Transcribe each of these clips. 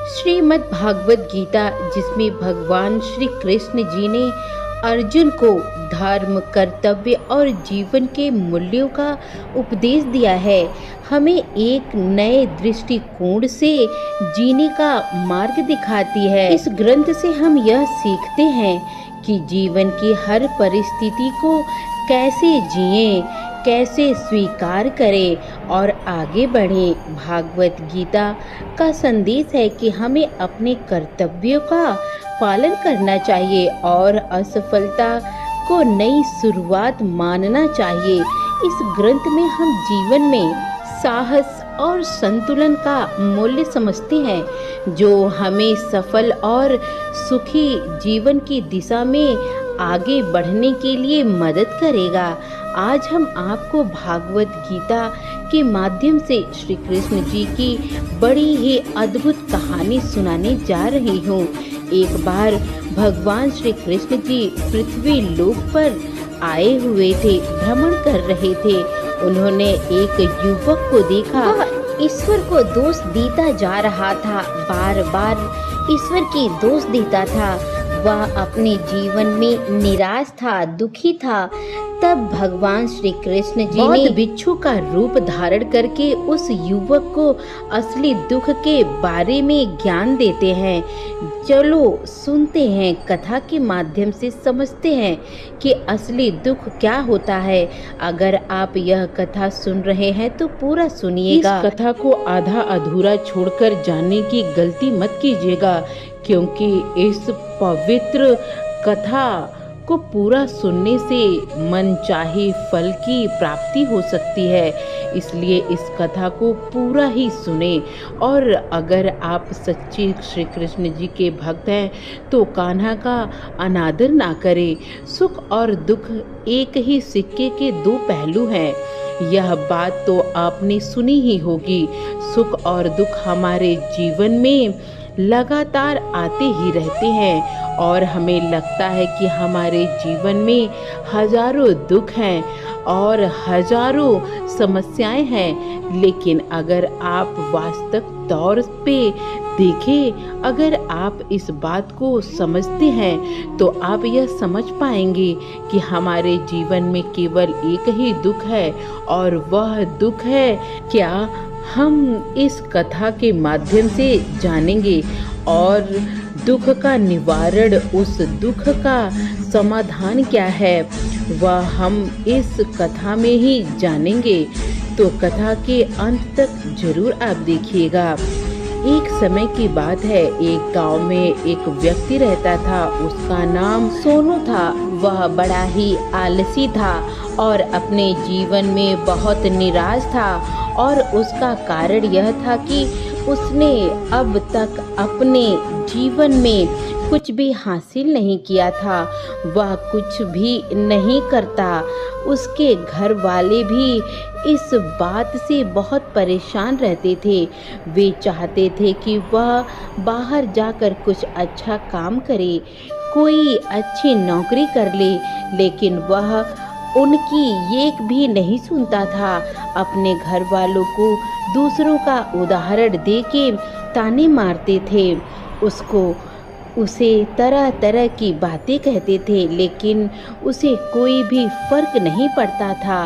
श्रीमद् भागवत गीता, जिसमें भगवान श्री कृष्ण जी ने अर्जुन को धर्म, कर्तव्य और जीवन के मूल्यों का उपदेश दिया है, हमें एक नए दृष्टिकोण से जीने का मार्ग दिखाती है। इस ग्रंथ से हम यह सीखते हैं कि जीवन की हर परिस्थिति को कैसे जिएं, कैसे स्वीकार करें और आगे बढ़ें। भागवत गीता का संदेश है कि हमें अपने कर्तव्यों का पालन करना चाहिए और असफलता को नई शुरुआत मानना चाहिए। इस ग्रंथ में हम जीवन में साहस और संतुलन का मूल्य समझते हैं, जो हमें सफल और सुखी जीवन की दिशा में आगे बढ़ने के लिए मदद करेगा। आज हम आपको भागवत गीता के माध्यम से श्री कृष्ण जी की बड़ी ही अद्भुत कहानी सुनाने जा रही हूँ। एक बार भगवान श्री कृष्ण जी पृथ्वी लोक पर आए हुए थे, भ्रमण कर रहे थे। उन्होंने एक युवक को देखा, वह ईश्वर को दोष देता जा रहा था, बार बार ईश्वर की दोष देता था। वह अपने जीवन में निराश था, दुखी था। तब भगवान श्री कृष्ण जी ने बिच्छू का रूप धारण करके उस युवक को असली दुख के बारे में ज्ञान देते हैं। चलो सुनते हैं, कथा के माध्यम से समझते हैं कि असली दुख क्या होता है। अगर आप यह कथा सुन रहे हैं तो पूरा सुनिएगा। इस कथा को आधा अधूरा छोड़कर जाने की गलती मत कीजिएगा, क्योंकि इस पवित्र कथा को पूरा सुनने से मनचाहे फल की प्राप्ति हो सकती है। इसलिए इस कथा को पूरा ही सुने। और अगर आप सच्चे श्री कृष्ण जी के भक्त हैं तो कान्हा का अनादर ना करें। सुख और दुख एक ही सिक्के के दो पहलू हैं, यह बात तो आपने सुनी ही होगी। सुख और दुख हमारे जीवन में लगातार आते ही रहते हैं और हमें लगता है कि हमारे जीवन में हजारों दुख हैं और हजारों समस्याएं हैं। लेकिन अगर आप वास्तविक तौर पे देखें, अगर आप इस बात को समझते हैं तो आप यह समझ पाएंगे कि हमारे जीवन में केवल एक ही दुख है, और वह दुख है क्या, हम इस कथा के माध्यम से जानेंगे। और दुख का निवारण, उस दुख का समाधान क्या है, वह हम इस कथा में ही जानेंगे। तो कथा के अंत तक जरूर आप देखिएगा। एक समय की बात है, एक गांव में एक व्यक्ति रहता था। उसका नाम सोनू था। वह बड़ा ही आलसी था और अपने जीवन में बहुत निराश था। और उसका कारण यह था कि उसने अब तक अपने जीवन में कुछ भी हासिल नहीं किया था। वह कुछ भी नहीं करता। उसके घर वाले भी इस बात से बहुत परेशान रहते थे। वे चाहते थे कि वह बाहर जाकर कुछ अच्छा काम करे, कोई अच्छी नौकरी कर ले, लेकिन वह उनकी एक भी नहीं सुनता था। अपने घर वालों को दूसरों का उदाहरण देके ताने मारते थे। उसे तरह तरह की बातें कहते थे, लेकिन उसे कोई भी फर्क नहीं पड़ता था।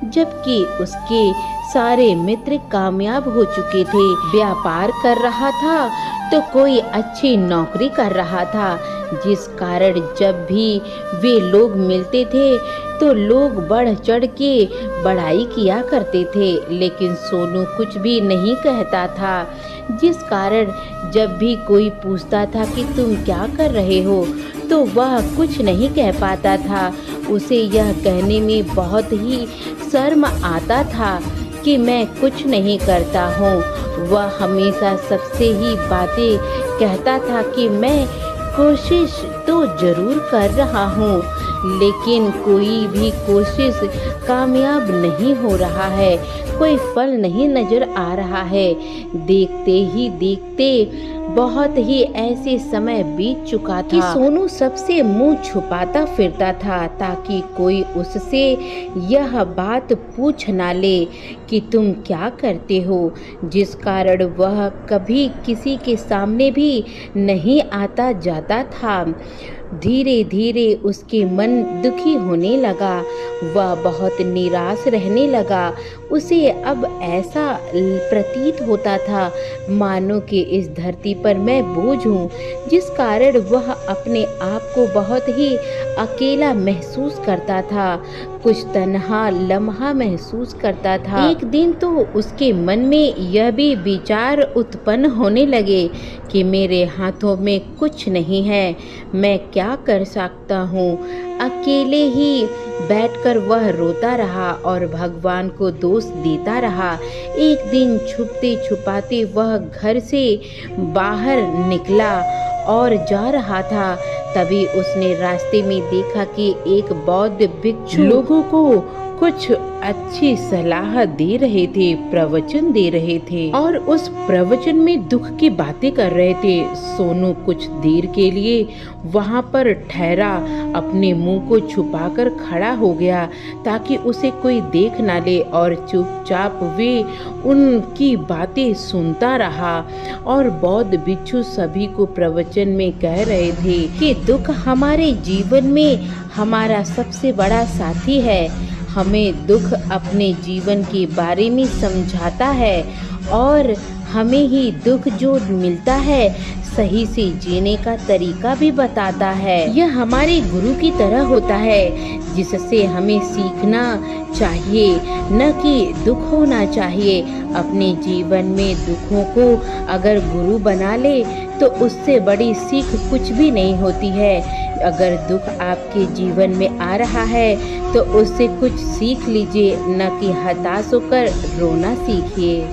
जबकि उसके सारे मित्र कामयाब हो चुके थे, व्यापार कर रहा था तो कोई अच्छी नौकरी कर रहा था, जिस कारण जब भी वे लोग मिलते थे तो लोग बढ़ चढ़ के बड़ाई किया करते थे। लेकिन सोनू कुछ भी नहीं कहता था, जिस कारण जब भी कोई पूछता था कि तुम क्या कर रहे हो, तो वह कुछ नहीं कह पाता था। उसे यह कहने में बहुत ही शर्म आता था कि मैं कुछ नहीं करता हूँ। वह हमेशा सबसे ही बातें कहता था कि मैं कोशिश तो जरूर कर रहा हूँ, लेकिन कोई भी कोशिश कामयाब नहीं हो रहा है, कोई फल नहीं नजर आ रहा है। देखते ही देखते बहुत ही ऐसे समय बीत चुका था कि सोनू सबसे मुंह छुपाता फिरता था ताकि कोई उससे यह बात पूछ ना ले कि तुम क्या करते हो, जिस कारण वह कभी किसी के सामने भी नहीं आता जाता था। धीरे धीरे उसके मन दुखी होने लगा, वह बहुत निराश रहने लगा। उसे अब ऐसा प्रतीत होता था मानो कि इस धरती पर मैं बोझ हूँ, जिस कारण वह अपने आप को बहुत ही अकेला महसूस करता था, कुछ तन्हा लम्हा महसूस करता था। एक दिन तो उसके मन में यह भी विचार उत्पन्न होने लगे कि मेरे हाथों में कुछ नहीं है, मैं क्या कर सकता हूँ। अकेले ही बैठकर वह रोता रहा और भगवान को दोष देता रहा। एक दिन छुपते छुपाते वह घर से बाहर निकला और जा रहा था, तभी उसने रास्ते में देखा कि एक बौद्ध भिक्षु लोगों को कुछ अच्छी सलाह दे रहे थे, प्रवचन दे रहे थे और उस प्रवचन में दुख की बातें कर रहे थे। सोनू कुछ देर के लिए वहां पर ठहरा, अपने मुंह को छुपाकर खड़ा हो गया ताकि उसे कोई देख ना ले और चुपचाप वे उनकी बातें सुनता रहा। और बौद्ध भिक्षु सभी को प्रवचन में कह रहे थे कि दुख हमारे जीवन में हमारा सबसे बड़ा साथी है। हमें दुख अपने जीवन के बारे में समझाता है और हमें ही दुख जो मिलता है सही से जीने का तरीका भी बताता है। यह हमारे गुरु की तरह होता है जिससे हमें सीखना चाहिए, न कि दुख होना चाहिए। अपने जीवन में दुखों को अगर गुरु बना ले तो उससे बड़ी सीख कुछ भी नहीं होती है। अगर दुख आपके जीवन में आ रहा है तो उससे कुछ सीख लीजिए, न कि हताश होकर रोना सीखिए।